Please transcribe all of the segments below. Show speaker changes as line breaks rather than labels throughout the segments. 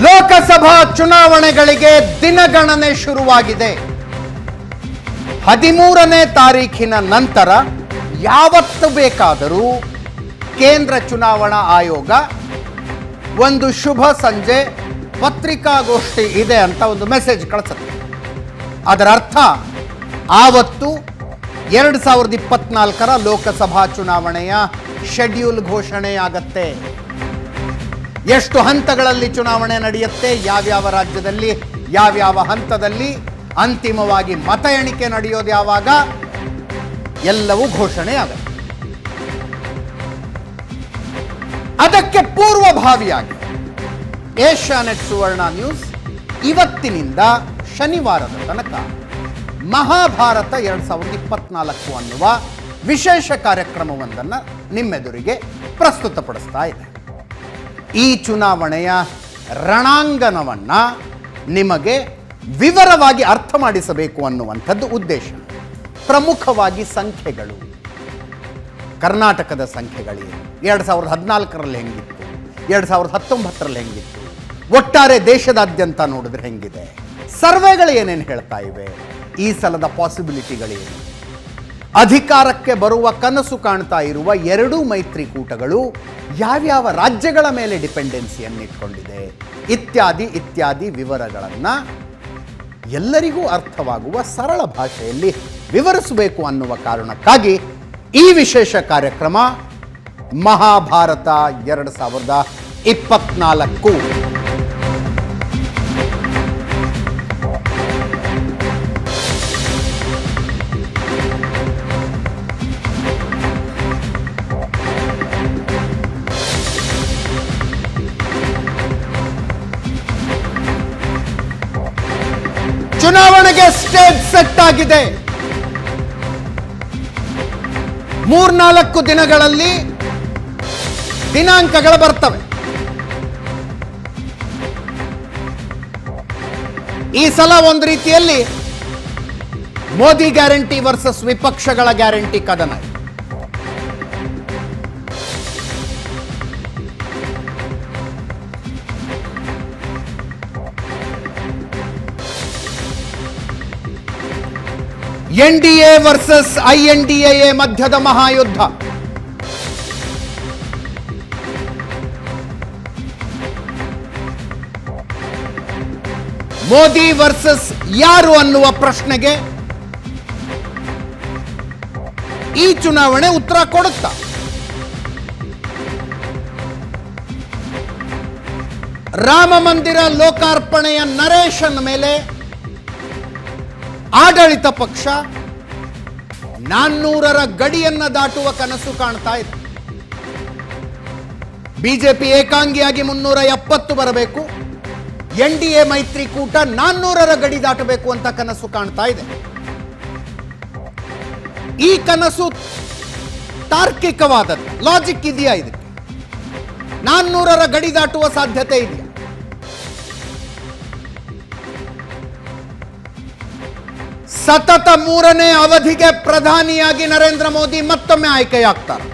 ಲೋಕಸಭಾ ಚುನಾವಣೆಗಳಿಗೆ ದಿನಗಣನೆ ಶುರುವಾಗಿದೆ. 13ನೇ ತಾರೀಖಿನ ನಂತರ ಯಾವತ್ತು ಬೇಕಾದರೂ ಕೇಂದ್ರ ಚುನಾವಣಾ ಆಯೋಗ ಒಂದು ಶುಭ ಸಂಜೆ ಪತ್ರಿಕಾಗೋಷ್ಠಿ ಇದೆ ಅಂತ ಒಂದು ಮೆಸೇಜ್ ಕಳಿಸುತ್ತೆ. ಅದರ ಅರ್ಥ ಆವತ್ತು 2024ರ ಲೋಕಸಭಾ ಚುನಾವಣೆಯ ಶೆಡ್ಯೂಲ್ ಘೋಷಣೆಯಾಗತ್ತೆ. ಎಷ್ಟು ಹಂತಗಳಲ್ಲಿ ಚುನಾವಣೆ ನಡೆಯುತ್ತೆ, ಯಾವ್ಯಾವ ರಾಜ್ಯದಲ್ಲಿ ಯಾವ್ಯಾವ ಹಂತದಲ್ಲಿ ಅಂತಿಮವಾಗಿ ಮತ ಎಣಿಕೆ ನಡೆಯೋದು ಯಾವಾಗ, ಎಲ್ಲವೂ ಘೋಷಣೆಯಾಗತ್ತೆ. ಅದಕ್ಕೆ ಪೂರ್ವಭಾವಿಯಾಗಿ ಏಷ್ಯಾನೆಟ್ ಸುವರ್ಣ ನ್ಯೂಸ್ ಇವತ್ತಿನಿಂದ ಶನಿವಾರದ ತನಕ ಮಹಾಭಾರತ 2024 ಅನ್ನುವ ವಿಶೇಷ ಕಾರ್ಯಕ್ರಮವೊಂದನ್ನು ನಿಮ್ಮೆದುರಿಗೆ ಪ್ರಸ್ತುತಪಡಿಸ್ತಾ ಇದೆ. ಈ ಚುನಾವಣೆಯ ರಣಾಂಗಣವನ್ನು ನಿಮಗೆ ವಿವರವಾಗಿ ಅರ್ಥ ಮಾಡಿಸಬೇಕು ಅನ್ನುವಂಥದ್ದು ಉದ್ದೇಶ. ಪ್ರಮುಖವಾಗಿ ಸಂಖ್ಯೆಗಳು, ಕರ್ನಾಟಕದ ಸಂಖ್ಯೆಗಳೇನು, 2014ರಲ್ಲಿ ಹೆಂಗಿತ್ತು, 2019ರಲ್ಲಿ ಹೆಂಗಿತ್ತು, ಒಟ್ಟಾರೆ ದೇಶದಾದ್ಯಂತ ನೋಡಿದ್ರೆ ಹೆಂಗಿದೆ, ಸರ್ವೆಗಳು ಏನೇನು ಹೇಳ್ತಾ ಇವೆ, ಈ ಸಲದ ಪಾಸಿಬಿಲಿಟಿಗಳೇನು, ಅಧಿಕಾರಕ್ಕೆ ಬರುವ ಕನಸು ಕಾಣ್ತಾ ಇರುವ ಎರಡೂ ಮೈತ್ರಿಕೂಟಗಳು ಯಾವ್ಯಾವ ರಾಜ್ಯಗಳ ಮೇಲೆ ಡಿಪೆಂಡೆನ್ಸಿಯನ್ನು ಇಟ್ಕೊಂಡಿದೆ, ಇತ್ಯಾದಿ ಇತ್ಯಾದಿ ವಿವರಗಳನ್ನು ಎಲ್ಲರಿಗೂ ಅರ್ಥವಾಗುವ ಸರಳ ಭಾಷೆಯಲ್ಲಿ ವಿವರಿಸಬೇಕು ಅನ್ನುವ ಕಾರಣಕ್ಕಾಗಿ ಈ ವಿಶೇಷ ಕಾರ್ಯಕ್ರಮ ಮಹಾಭಾರತ 2024. ಚುನಾವಣೆಗೆ ಸ್ಟೇಜ್ ಸೆಟ್ ಆಗಿದೆ. 3-4 ದಿನಗಳಲ್ಲಿ ದಿನಾಂಕಗಳು ಬರ್ತವೆ. ಈ ಸಲ ಒಂದು ರೀತಿಯಲ್ಲಿ ಮೋದಿ ಗ್ಯಾರಂಟಿ ವರ್ಸಸ್ ವಿಪಕ್ಷಗಳ ಗ್ಯಾರಂಟಿ ಕದನ. ಎನ್ಡಿಎ ವರ್ಸಸ್ INDA ಮಧ್ಯದ ಮಹಾಯುದ್ಧ. ಮೋದಿ ವರ್ಸಸ್ ಯಾರು ಅನ್ನುವ ಪ್ರಶ್ನೆಗೆ ಈ ಚುನಾವಣೆ ಉತ್ತರ ಕೊಡುತ್ತಾ? ರಾಮ ಮಂದಿರ ಲೋಕಾರ್ಪಣೆಯ ನರೇಶನ್ ಮೇಲೆ ಆಡಳಿತ ಪಕ್ಷ 400ರ ಗಡಿಯನ್ನ ದಾಟುವ ಕನಸು ಕಾಣ್ತಾ ಇದೆ. ಬಿಜೆಪಿ ಏಕಾಂಗಿಯಾಗಿ 370 ಬರಬೇಕು, NDA ಮೈತ್ರಿಕೂಟ 400ರ ಗಡಿ ದಾಟಬೇಕು ಅಂತ ಕನಸು ಕಾಣ್ತಾ ಇದೆ. ಈ ಕನಸು ತಾರ್ಕಿಕವಾದದ್ದು, ಲಾಜಿಕ್ ಇದೆಯಾ? ಇದಕ್ಕೆ 400ರ ಗಡಿ ದಾಟುವ ಸಾಧ್ಯತೆ ಇದೆಯಾ? ಸತತ 3ನೇ ಅವಧಿಗೆ ಪ್ರಧಾನಿಯಾಗಿ ನರೇಂದ್ರ ಮೋದಿ ಮತ್ತೊಮ್ಮೆ ಆಯ್ಕೆಯಾಗ್ತಾರೆ.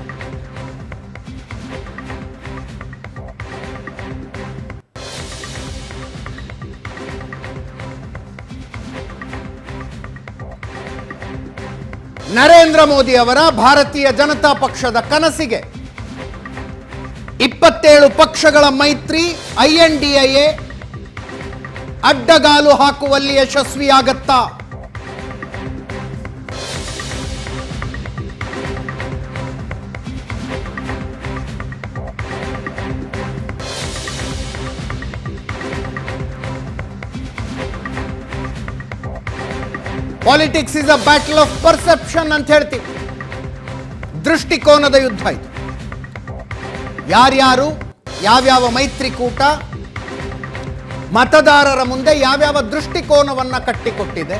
ನರೇಂದ್ರ ಮೋದಿ ಅವರ ಭಾರತೀಯ ಜನತಾ ಪಕ್ಷದ ಕನಸಿಗೆ 27 ಪಕ್ಷಗಳ ಮೈತ್ರಿ INDA ಅಡ್ಡಗಾಲು ಹಾಕುವಲ್ಲಿ ಯಶಸ್ವಿಯಾಗತ್ತಾ? Politics is a battle of perception ಅಂತ ಹೇಳ್ತೀವಿ. ದೃಷ್ಟಿಕೋನದ ಯುದ್ಧ ಇದು. ಯಾರ್ಯಾರು ಯಾವ್ಯಾವ ಮೈತ್ರಿಕೂಟ ಮತದಾರರ ಮುಂದೆ ಯಾವ್ಯಾವ ದೃಷ್ಟಿಕೋನವನ್ನ ಕಟ್ಟಿಕೊಟ್ಟಿದೆ,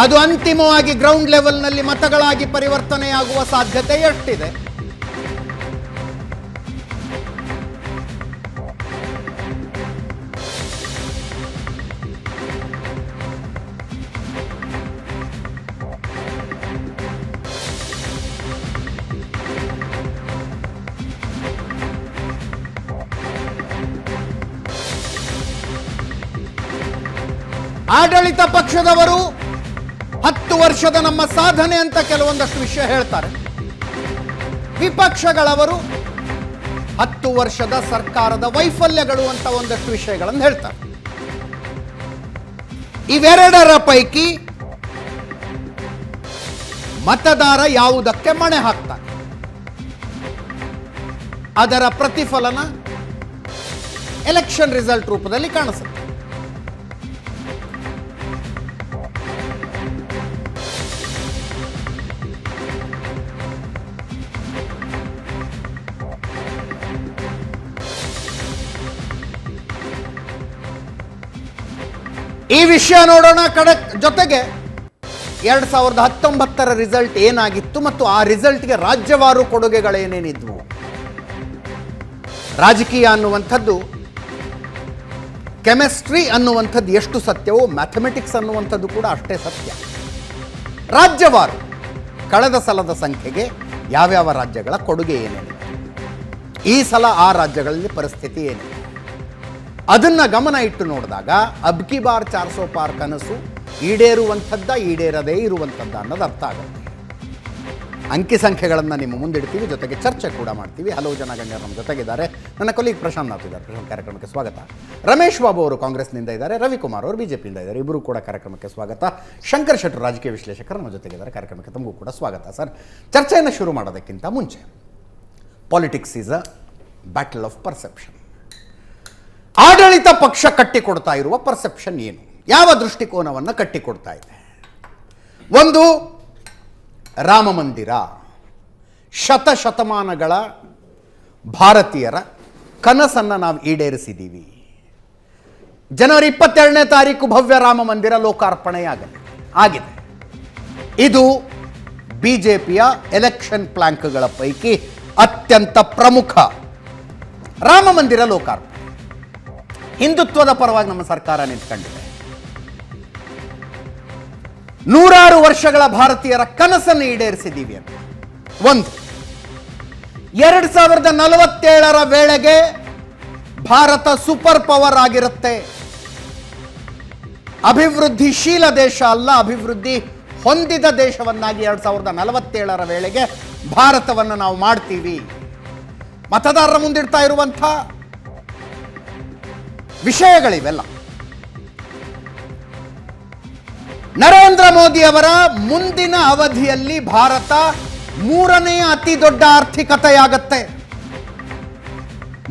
ಅದು ಅಂತಿಮವಾಗಿ ಗ್ರೌಂಡ್ ಲೆವೆಲ್ನಲ್ಲಿ ಮತಗಳಾಗಿ ಪರಿವರ್ತನೆಯಾಗುವ ಸಾಧ್ಯತೆ ಎಷ್ಟಿದೆ? ಆಡಳಿತ ಪಕ್ಷದವರು 10 ವರ್ಷದ ನಮ್ಮ ಸಾಧನೆ ಅಂತ ಕೆಲವೊಂದಷ್ಟು ವಿಷಯ ಹೇಳ್ತಾರೆ. ವಿಪಕ್ಷಗಳವರು 10 ವರ್ಷದ ಸರ್ಕಾರದ ವೈಫಲ್ಯಗಳು ಅಂತ ಒಂದಷ್ಟು ವಿಷಯಗಳನ್ನು ಹೇಳ್ತಾರೆ. ಇವೆರಡರ ಪೈಕಿ ಮತದಾರ ಯಾವುದಕ್ಕೆ ಮಣೆ ಹಾಕ್ತಾನೆ, ಅದರ ಪ್ರತಿಫಲನ ಎಲೆಕ್ಷನ್ ರಿಸಲ್ಟ್ ರೂಪದಲ್ಲಿ ಕಾಣಿಸುತ್ತೆ. ಈ ವಿಷಯ ನೋಡೋಣ. ಜೊತೆಗೆ 2019ರ ರಿಸಲ್ಟ್ ಏನಾಗಿತ್ತು ಮತ್ತು ಆ ರಿಸಲ್ಟ್ಗೆ ರಾಜ್ಯವಾರು ಕೊಡುಗೆಗಳೇನೇನಿದ್ವು. ರಾಜಕೀಯ ಅನ್ನುವಂಥದ್ದು, ಕೆಮಿಸ್ಟ್ರಿ ಅನ್ನುವಂಥದ್ದು ಎಷ್ಟು ಸತ್ಯವೋ ಮ್ಯಾಥಮೆಟಿಕ್ಸ್ ಅನ್ನುವಂಥದ್ದು ಕೂಡ ಅಷ್ಟೇ ಸತ್ಯ. ರಾಜ್ಯವಾರು ಕಳೆದ ಸಲದ ಸಂಖ್ಯೆಗೆ ಯಾವ್ಯಾವ ರಾಜ್ಯಗಳ ಕೊಡುಗೆ ಏನೇನಿತ್ತು, ಈ ಸಲ ಆ ರಾಜ್ಯಗಳಲ್ಲಿ ಪರಿಸ್ಥಿತಿ ಏನಿದೆ, ಅದನ್ನ ಗಮನ ಇಟ್ಟು ನೋಡಿದಾಗ ಅಬ್ಕಿ ಬಾರ್ 400 ಪಾರ್ ಕನಸು ಈಡೇರುವಂಥದ್ದ ಈಡೇರದೇ ಇರುವಂಥದ್ದ ಅನ್ನೋದು ಅರ್ಥ ಆಗುತ್ತೆ. ಅಂಕಿ ಸಂಖ್ಯೆಗಳನ್ನು ನಿಮ್ಮ ಮುಂದಿಡ್ತೀವಿ, ಜೊತೆಗೆ ಚರ್ಚೆ ಕೂಡ ಮಾಡ್ತೀವಿ. ಹಲವು ಜನ ಗಣ್ಯರು ನಮ್ಮ ಜೊತೆಗಿದ್ದಾರೆ. ನನ್ನ ಕೊಲೀಗ್ ಪ್ರಶಾಂತ್ ನಾಥ್ ಇದ್ದಾರೆ. ಪ್ರಶಾಂತ್, ಕಾರ್ಯಕ್ರಮಕ್ಕೆ ಸ್ವಾಗತ. ರಮೇಶ್ ಬಾಬು ಅವರು ಕಾಂಗ್ರೆಸ್ನಿಂದ ಇದ್ದಾರೆ, ರವಿಕುಮಾರ್ ಅವರು ಬಿಜೆಪಿಯಿಂದ ಇದ್ದಾರೆ. ಇಬ್ಬರು ಕೂಡ ಕಾರ್ಯಕ್ರಮಕ್ಕೆ ಸ್ವಾಗತ. ಶಂಕರ್ ಶೆಟ್ಟರು ರಾಜಕೀಯ ವಿಶ್ಲೇಷಕರು ನಮ್ಮ ಜೊತೆಗಿದ್ದಾರೆ. ಕಾರ್ಯಕ್ರಮಕ್ಕೆ ತಮಗೂ ಕೂಡ ಸ್ವಾಗತ. ಸರ್, ಚರ್ಚೆಯನ್ನು ಶುರು ಮಾಡೋದಕ್ಕಿಂತ ಮುಂಚೆ, politics is a battle of perception. ಆಡಳಿತ ಪಕ್ಷ ಕಟ್ಟಿಕೊಡ್ತಾ ಇರುವ ಪರ್ಸೆಪ್ಷನ್ ಏನು, ಯಾವ ದೃಷ್ಟಿಕೋನವನ್ನು ಕಟ್ಟಿಕೊಡ್ತಾ ಇದೆ? ಒಂದು, ರಾಮ ಮಂದಿರ ಶತಶತಮಾನಗಳ ಭಾರತೀಯರ ಕನಸನ್ನು ನಾವು ಈಡೇರಿಸಿದ್ದೀವಿ. ಜನವರಿ 22ನೇ ತಾರೀಕು ಭವ್ಯ ರಾಮ ಮಂದಿರ ಲೋಕಾರ್ಪಣೆಯಾಗಿದೆ. ಇದು ಬಿಜೆಪಿಯ ಎಲೆಕ್ಷನ್ ಪ್ಲಾಂಕ್ಗಳ ಪೈಕಿ ಅತ್ಯಂತ ಪ್ರಮುಖ ರಾಮ ಮಂದಿರ ಲೋಕಾರ್ಪಣೆ. ಹಿಂದುತ್ವದ ಪರವಾಗಿ ನಮ್ಮ ಸರ್ಕಾರ ನಿಂತ್ಕೊಂಡಿದೆ. 100 ವರ್ಷಗಳ ಭಾರತೀಯರ ಕನಸನ್ನು ಈಡೇರಿಸಿದ್ದೀವಿ ಅಂತ. ಒಂದು, 2047ರ ವೇಳೆಗೆ ಭಾರತ ಸೂಪರ್ ಪವರ್ ಆಗಿರುತ್ತೆ. ಅಭಿವೃದ್ಧಿಶೀಲ ದೇಶ ಅಲ್ಲ, ಅಭಿವೃದ್ಧಿ ಹೊಂದಿದ ದೇಶವನ್ನಾಗಿ 2047ರ ವೇಳೆಗೆ ಭಾರತವನ್ನು ನಾವು ಮಾಡ್ತೀವಿ. ಮತದಾರರ ಮುಂದಿಡ್ತಾ ಇರುವಂಥ ವಿಷಯಗಳಿವೆಲ್ಲ. ನರೇಂದ್ರ ಮೋದಿ ಅವರ ಮುಂದಿನ ಅವಧಿಯಲ್ಲಿ ಭಾರತ 3ನೇ ಅತಿ ದೊಡ್ಡ ಆರ್ಥಿಕತೆಯಾಗತ್ತೆ.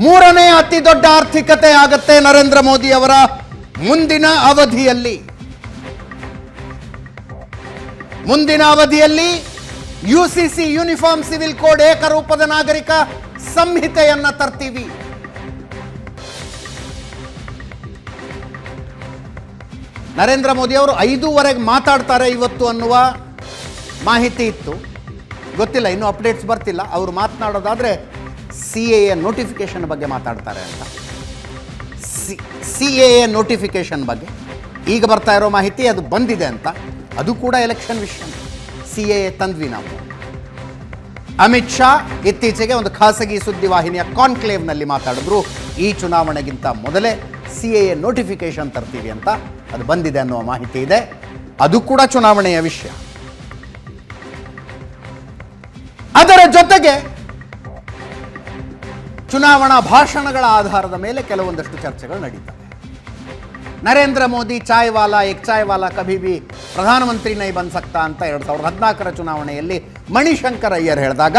3ನೇ ಅತಿ ದೊಡ್ಡ ಆರ್ಥಿಕತೆ ಆಗತ್ತೆ ನರೇಂದ್ರ ಮೋದಿ ಅವರ ಮುಂದಿನ ಅವಧಿಯಲ್ಲಿ. ಮುಂದಿನ ಅವಧಿಯಲ್ಲಿ UCC ಯೂನಿಫಾರ್ಮ್ ಸಿವಿಲ್ ಕೋಡ್, ಏಕರೂಪದ ನಾಗರಿಕ ಸಂಹಿತೆಯನ್ನ ತರ್ತೀವಿ. ನರೇಂದ್ರ ಮೋದಿ ಅವರು 5:15 ಮಾತಾಡ್ತಾರೆ ಇವತ್ತು ಅನ್ನುವ ಮಾಹಿತಿ ಇತ್ತು. ಗೊತ್ತಿಲ್ಲ, ಇನ್ನೂ ಅಪ್ಡೇಟ್ಸ್ ಬರ್ತಿಲ್ಲ. ಅವರು ಮಾತನಾಡೋದಾದ್ರೆ CAA ನೋಟಿಫಿಕೇಶನ್ ಬಗ್ಗೆ ಮಾತಾಡ್ತಾರೆ ಅಂತ. CAA ನೋಟಿಫಿಕೇಶನ್ ಬಗ್ಗೆ ಈಗ ಬರ್ತಾ ಇರೋ ಮಾಹಿತಿ ಅದು ಬಂದಿದೆ ಅಂತ. ಅದು ಕೂಡ ಎಲೆಕ್ಷನ್ ವಿಷಯ. CAA ತಂದ್ವಿ ನಾವು. ಅಮಿತ್ ಶಾ ಇತ್ತೀಚೆಗೆ ಒಂದು ಖಾಸಗಿ ಸುದ್ದಿವಾಹಿನಿಯ ಕಾನ್ಕ್ಲೇವ್ನಲ್ಲಿ ಮಾತಾಡಿದ್ರು, ಈ ಚುನಾವಣೆಗಿಂತ ಮೊದಲೇ CAA ನೋಟಿಫಿಕೇಶನ್ ತರ್ತೀವಿ ಅಂತ. ಅದು ಬಂದಿದೆ ಅನ್ನುವ ಮಾಹಿತಿ ಇದೆ. ಅದು ಕೂಡ ಚುನಾವಣೆಯ ವಿಷಯ. ಅದರ ಜೊತೆಗೆ ಚುನಾವಣಾ ಭಾಷಣಗಳ ಆಧಾರದ ಮೇಲೆ ಕೆಲವೊಂದಷ್ಟು ಚರ್ಚೆಗಳು ನಡೀತವೆ. ನರೇಂದ್ರ ಮೋದಿ ಚಾಯ್ ವಾಲಾ ಏಕ್ ಚಾಯ್ ವಾಲಾ ಕಭಿ ಭಿ ಪ್ರಧಾನಮಂತ್ರಿ ನೈ ಬನ್ ಸಕ್ತಾ ಅಂತ 2014ರ ಚುನಾವಣೆಯಲ್ಲಿ ಮಣಿಶಂಕರ್ ಅಯ್ಯರ್ ಹೇಳಿದಾಗ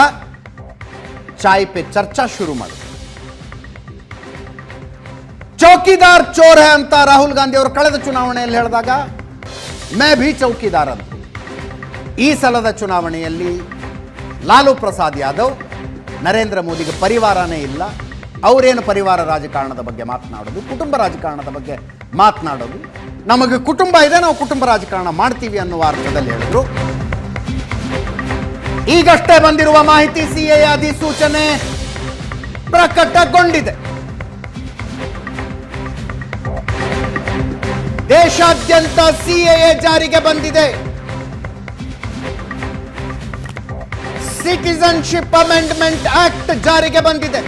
ಚಾಯ್ ಪೆ ಚರ್ಚಾ ಶುರು ಮಾಡಿದ್ರು. ಚೌಕಿದಾರ್ ಚೋರ್ ಹೈ ಅಂತ ರಾಹುಲ್ ಗಾಂಧಿ ಅವರು ಕಳೆದ ಚುನಾವಣೆಯಲ್ಲಿ ಹೇಳಿದಾಗ ಮೈ ಭಿ ಚೌಕಿದಾರ್ ಅಂತ. ಈ ಸಲದ ಚುನಾವಣೆಯಲ್ಲಿ ಲಾಲು ಪ್ರಸಾದ್ ಯಾದವ್ ನರೇಂದ್ರ ಮೋದಿಗೆ ಪರಿವಾರನೇ ಇಲ್ಲ, ಅವರೇನು ಪರಿವಾರ ರಾಜಕಾರಣದ ಬಗ್ಗೆ ಮಾತನಾಡೋದು, ಕುಟುಂಬ ರಾಜಕಾರಣದ ಬಗ್ಗೆ ಮಾತನಾಡೋದು, ನಮಗೆ ಕುಟುಂಬ ಇದೆ, ನಾವು ಕುಟುಂಬ ರಾಜಕಾರಣ ಮಾಡ್ತೀವಿ ಅನ್ನುವ ಅರ್ಥದಲ್ಲಿ ಹೇಳಿದ್ರು. ಈಗಷ್ಟೇ ಬಂದಿರುವ ಮಾಹಿತಿ, CAA ಅಧಿಸೂಚನೆ ಪ್ರಕಟಗೊಂಡಿದೆ. ದೇಶಾದ್ಯಂತ CAA ಜಾರಿಗೆ ಬಂದಿದೆ. ಸಿಟಿಜನ್ಶಿಪ್ ಅಮೆಂಡ್ಮೆಂಟ್ ಆಕ್ಟ್ ಜಾರಿಗೆ ಬಂದಿದೆ.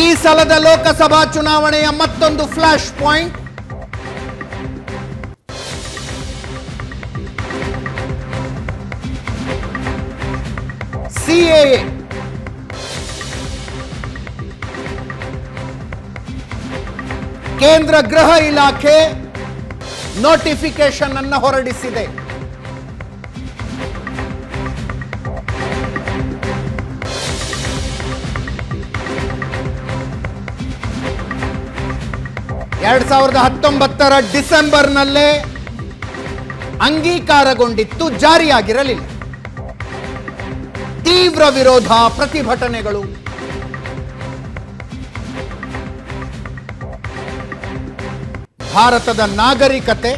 ಈ ಸಲದ ಲೋಕಸಭಾ ಚುನಾವಣೆಯ ಮತ್ತೊಂದು ಫ್ಲಾಶ್ ಪಾಯಿಂಟ್, ಸಿಎಎ. ಕೇಂದ್ರ ಗೃಹ ಇಲಾಖೆ ನೋಟಿಫಿಕೇಶನ್ ಅನ್ನು ಹೊರಡಿಸಿದೆ. ಎರಡ್ 2019 ಡಿಸೆಂಬರ್ನಲ್ಲೇ ಅಂಗೀಕಾರಗೊಂಡಿತ್ತು, ಜಾರಿಯಾಗಿರಲಿಲ್ಲ. ತೀವ್ರ ವಿರೋಧ, ಪ್ರತಿಭಟನೆಗಳು. ಭಾರತದ ನಾಗರಿಕತೆ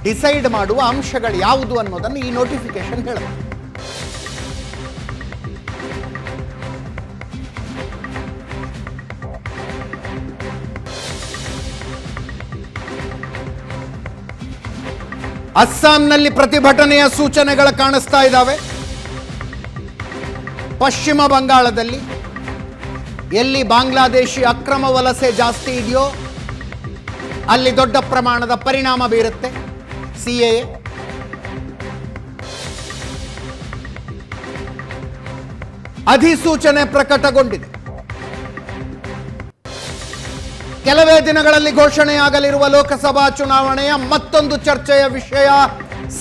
ಡಿಸೈಡ್ ಮಾಡುವ ಅಂಶಗಳು ಯಾವುದು ಅನ್ನೋದನ್ನು ಈ ನೋಟಿಫಿಕೇಶನ್ ಹೇಳುತ್ತೆ. ಅಸ್ಸಾಂನಲ್ಲಿ ಪ್ರತಿಭಟನೆಯ ಸೂಚನೆಗಳು ಕಾಣಿಸ್ತಾ ಇದ್ದಾವೆ. ಪಶ್ಚಿಮ ಬಂಗಾಳದಲ್ಲಿ ಎಲ್ಲಿ ಬಾಂಗ್ಲಾದೇಶಿ ಅಕ್ರಮ ವಲಸೆ ಜಾಸ್ತಿ ಇದೆಯೋ ಅಲ್ಲಿ ದೊಡ್ಡ ಪ್ರಮಾಣದ ಪರಿಣಾಮ ಬೀರುತ್ತೆ ಸಿಎಎ. ಅಧಿಸೂಚನೆ ಪ್ರಕಟಗೊಂಡಿದೆ. ಕೆಲವೇ ದಿನಗಳಲ್ಲಿ ಘೋಷಣೆಯಾಗಲಿರುವ ಲೋಕಸಭಾ ಚುನಾವಣೆಯ ಮತ್ತೊಂದು ಚರ್ಚೆಯ ವಿಷಯ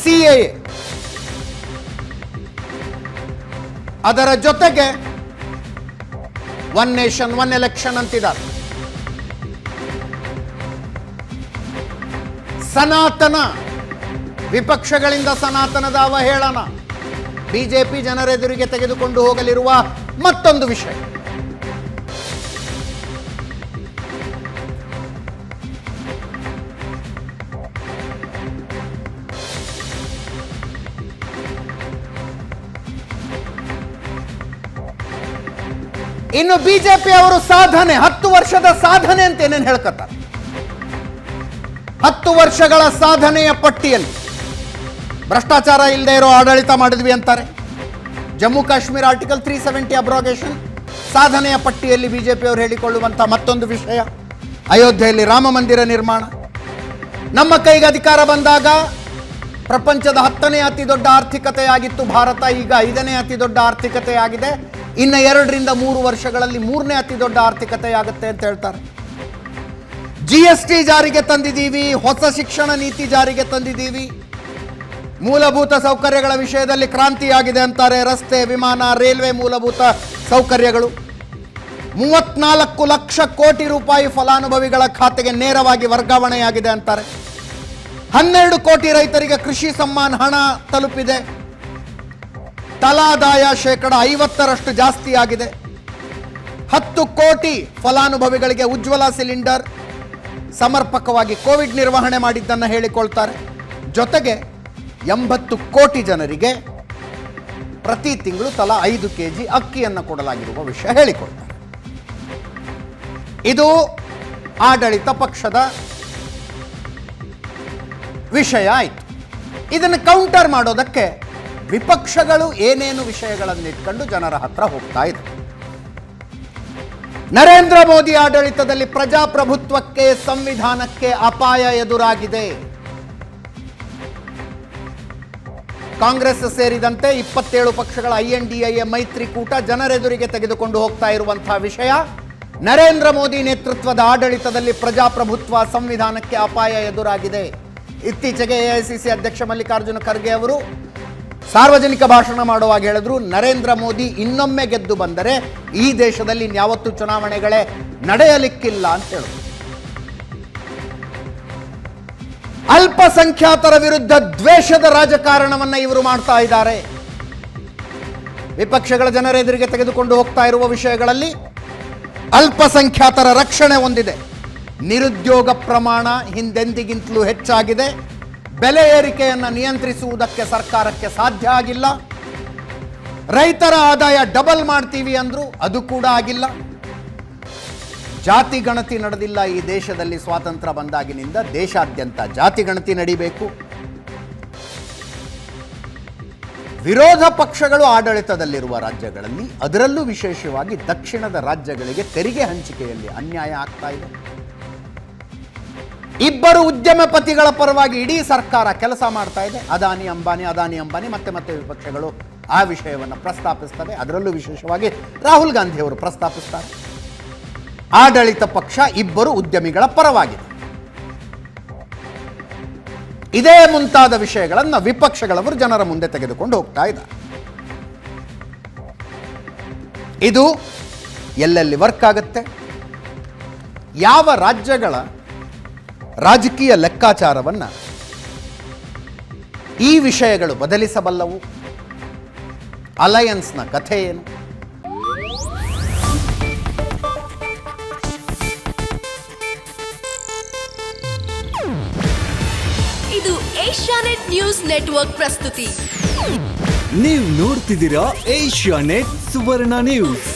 ಸಿಎಎ. ಅದರ ಜೊತೆಗೆ ಒನ್ ನೇಷನ್ ಒನ್ ಎಲೆಕ್ಷನ್ ಅಂತಿದ್ದಾರೆ. ಸನಾತನ, ವಿಪಕ್ಷಗಳಿಂದ ಸನಾತನದ ಅವಹೇಳನ ಬಿಜೆಪಿ ಜನರೆದುರಿಗೆ ತೆಗೆದುಕೊಂಡು ಹೋಗಲಿರುವ ಮತ್ತೊಂದು ವಿಷಯ. ಇನ್ನು ಬಿಜೆಪಿ ಅವರು ಸಾಧನೆ, 10 ವರ್ಷದ ಸಾಧನೆ ಅಂತ ಏನೇನು ಹೇಳ್ಕೊತಾರೆ. 10 ವರ್ಷಗಳ ಸಾಧನೆಯ ಪಟ್ಟಿಯಲ್ಲಿ ಭ್ರಷ್ಟಾಚಾರ ಇಲ್ಲದೆ ಇರೋ ಆಡಳಿತ ಮಾಡಿದ್ವಿ ಅಂತಾರೆ. ಜಮ್ಮು ಕಾಶ್ಮೀರ ಆರ್ಟಿಕಲ್ 370 ಅಬ್ರೋಗೇಷನ್ ಸಾಧನೆಯ ಪಟ್ಟಿಯಲ್ಲಿ ಬಿಜೆಪಿ ಅವರು ಹೇಳಿಕೊಳ್ಳುವಂಥ ಮತ್ತೊಂದು ವಿಷಯ. ಅಯೋಧ್ಯೆಯಲ್ಲಿ ರಾಮ ಮಂದಿರ ನಿರ್ಮಾಣ. ನಮ್ಮ ಕೈಗೆ ಅಧಿಕಾರ ಬಂದಾಗ ಪ್ರಪಂಚದ 10ನೇ ಅತಿ ದೊಡ್ಡ ಆರ್ಥಿಕತೆಯಾಗಿತ್ತು ಭಾರತ, ಈಗ 5ನೇ ಅತಿ ದೊಡ್ಡ ಆರ್ಥಿಕತೆಯಾಗಿದೆ. ಇನ್ನು 2 ರಿಂದ 3 ವರ್ಷಗಳಲ್ಲಿ 3ನೇ ಅತಿ ದೊಡ್ಡ ಆರ್ಥಿಕತೆಯಾಗುತ್ತೆ ಅಂತ ಹೇಳ್ತಾರೆ. GST ಜಾರಿಗೆ ತಂದಿದ್ದೀವಿ, ಹೊಸ ಶಿಕ್ಷಣ ನೀತಿ ಜಾರಿಗೆ ತಂದಿದ್ದೀವಿ, ಮೂಲಭೂತ ಸೌಕರ್ಯಗಳ ವಿಷಯದಲ್ಲಿ ಕ್ರಾಂತಿಯಾಗಿದೆ ಅಂತಾರೆ. ರಸ್ತೆ, ವಿಮಾನ, ರೈಲ್ವೆ ಮೂಲಭೂತ ಸೌಕರ್ಯಗಳು. 34 ಲಕ್ಷ ಕೋಟಿ ರೂಪಾಯಿ ಫಲಾನುಭವಿಗಳ ಖಾತೆಗೆ ನೇರವಾಗಿ ವರ್ಗಾವಣೆಯಾಗಿದೆ ಅಂತಾರೆ. 12 ಕೋಟಿ ರೈತರಿಗೆ ಕೃಷಿ ಸಮ್ಮಾನ್ ಹಣ ತಲುಪಿದೆ. ತಲಾದಾಯ 50% ಜಾಸ್ತಿ ಆಗಿದೆ. 10 ಕೋಟಿ ಫಲಾನುಭವಿಗಳಿಗೆ ಉಜ್ವಲ ಸಿಲಿಂಡರ್, ಸಮರ್ಪಕವಾಗಿ ಕೋವಿಡ್ ನಿರ್ವಹಣೆ ಮಾಡಿದ್ದನ್ನು ಹೇಳಿಕೊಳ್ತಾರೆ. ಜೊತೆಗೆ 80 ಕೋಟಿ ಜನರಿಗೆ ಪ್ರತಿ ತಿಂಗಳು ತಲಾ 5 kg ಅಕ್ಕಿಯನ್ನು ಕೊಡಲಾಗಿರುವ ವಿಷಯ ಹೇಳಿಕೊಳ್ತಾರೆ. ಇದು ಆಡಳಿತ ಪಕ್ಷದ ವಿಷಯ ಆಯಿತು. ಇದನ್ನು ಕೌಂಟರ್ ಮಾಡೋದಕ್ಕೆ ವಿಪಕ್ಷಗಳು ಏನೇನು ವಿಷಯಗಳನ್ನು ಇಟ್ಕೊಂಡು ಜನರ ಹತ್ರ ಹೋಗ್ತಾ ಇದೆ. ನರೇಂದ್ರ ಮೋದಿ ಆಡಳಿತದಲ್ಲಿ ಪ್ರಜಾಪ್ರಭುತ್ವಕ್ಕೆ, ಸಂವಿಧಾನಕ್ಕೆ ಅಪಾಯ ಎದುರಾಗಿದೆ. ಕಾಂಗ್ರೆಸ್ ಸೇರಿದಂತೆ 27 ಪಕ್ಷಗಳ INDA ಮೈತ್ರಿಕೂಟ ಜನರೆದುರಿಗೆ ತೆಗೆದುಕೊಂಡು ಹೋಗ್ತಾ ಇರುವಂತಹ ವಿಷಯ, ನರೇಂದ್ರ ಮೋದಿ ನೇತೃತ್ವದ ಆಡಳಿತದಲ್ಲಿ ಪ್ರಜಾಪ್ರಭುತ್ವ, ಸಂವಿಧಾನಕ್ಕೆ ಅಪಾಯ ಎದುರಾಗಿದೆ. ಇತ್ತೀಚೆಗೆ AICC ಅಧ್ಯಕ್ಷ ಮಲ್ಲಿಕಾರ್ಜುನ ಖರ್ಗೆ ಅವರು ಸಾರ್ವಜನಿಕ ಭಾಷಣ ಮಾಡುವಾಗ ಹೇಳಿದ್ರು, ನರೇಂದ್ರ ಮೋದಿ ಇನ್ನೊಮ್ಮೆ ಗೆದ್ದು ಬಂದರೆ ಈ ದೇಶದಲ್ಲಿ ಯಾವತ್ತೂ ಚುನಾವಣೆಗಳೇ ನಡೆಯಲಿಕ್ಕಿಲ್ಲ ಅಂತ ಹೇಳಿದ್ರು. ಅಲ್ಪಸಂಖ್ಯಾತರ ವಿರುದ್ಧ ದ್ವೇಷದ ರಾಜಕಾರಣವನ್ನ ಇವರು ಮಾಡ್ತಾ ಇದ್ದಾರೆ. ವಿಪಕ್ಷಗಳ ಜನರೆದುರಿಗೆ ತೆಗೆದುಕೊಂಡು ಹೋಗ್ತಾ ಇರುವ ವಿಷಯಗಳಲ್ಲಿ ಅಲ್ಪಸಂಖ್ಯಾತರ ರಕ್ಷಣೆ ಹೊಂದಿದೆ. ನಿರುದ್ಯೋಗ ಪ್ರಮಾಣ ಹಿಂದೆಂದಿಗಿಂತಲೂ ಹೆಚ್ಚಾಗಿದೆ. ಬೆಲೆ ಏರಿಕೆಯನ್ನು ನಿಯಂತ್ರಿಸುವುದಕ್ಕೆ ಸರ್ಕಾರಕ್ಕೆ ಸಾಧ್ಯ ಆಗಿಲ್ಲ. ರೈತರ ಆದಾಯ ಡಬಲ್ ಮಾಡ್ತೀವಿ ಅಂದ್ರು, ಅದು ಕೂಡ ಆಗಿಲ್ಲ. ಜಾತಿ ಗಣತಿ ನಡೆದಿಲ್ಲ ಈ ದೇಶದಲ್ಲಿ. ಸ್ವಾತಂತ್ರ್ಯ ಬಂದಾಗಿನಿಂದ ದೇಶಾದ್ಯಂತ ಜಾತಿ ಗಣತಿ ನಡಿಬೇಕು. ವಿರೋಧ ಪಕ್ಷಗಳು ಆಡಳಿತದಲ್ಲಿರುವ ರಾಜ್ಯಗಳಲ್ಲಿ, ಅದರಲ್ಲೂ ವಿಶೇಷವಾಗಿ ದಕ್ಷಿಣದ ರಾಜ್ಯಗಳಿಗೆ ತೆರಿಗೆ ಹಂಚಿಕೆಯಲ್ಲಿ ಅನ್ಯಾಯ ಆಗ್ತಾ ಇದೆ. ಇಬ್ಬರು ಉದ್ಯಮಪತಿಗಳ ಪರವಾಗಿ ಇಡೀ ಸರ್ಕಾರ ಕೆಲಸ ಮಾಡ್ತಾ ಇದೆ. ಅದಾನಿ ಅಂಬಾನಿ ಮತ್ತೆ ವಿಪಕ್ಷಗಳು ಆ ವಿಷಯವನ್ನು ಪ್ರಸ್ತಾಪಿಸ್ತವೆ. ಅದರಲ್ಲೂ ವಿಶೇಷವಾಗಿ ರಾಹುಲ್ ಗಾಂಧಿ ಅವರು ಪ್ರಸ್ತಾಪಿಸ್ತಾರೆ. ಆಡಳಿತ ಪಕ್ಷ ಇಬ್ಬರು ಉದ್ಯಮಿಗಳ ಪರವಾಗಿದೆ. ಇದೇ ಮುಂತಾದ ವಿಷಯಗಳನ್ನು ವಿಪಕ್ಷಗಳವರು ಜನರ ಮುಂದೆ ತೆಗೆದುಕೊಂಡು ಹೋಗ್ತಾ ಇದ್ದಾರೆ. ಇದು ಎಲ್ಲೆಲ್ಲಿ ವರ್ಕ್ ಆಗುತ್ತೆ, ಯಾವ ರಾಜ್ಯಗಳ ರಾಜಕೀಯ ಲೆಕ್ಕಾಚಾರವನ್ನು ಈ ವಿಷಯಗಳು ಬದಲಿಸಬಲ್ಲವು, ಅಲಯನ್ಸ್ನ ಕಥೆ ಏನು?
ಇದು ಏಷ್ಯಾನೆಟ್ ನ್ಯೂಸ್ ನೆಟ್ವರ್ಕ್ ಪ್ರಸ್ತುತಿ.
ನೀವು ನೋಡ್ತಿದ್ದೀರಾ ಏಷ್ಯಾನೆಟ್ ಸುವರ್ಣ ನ್ಯೂಸ್.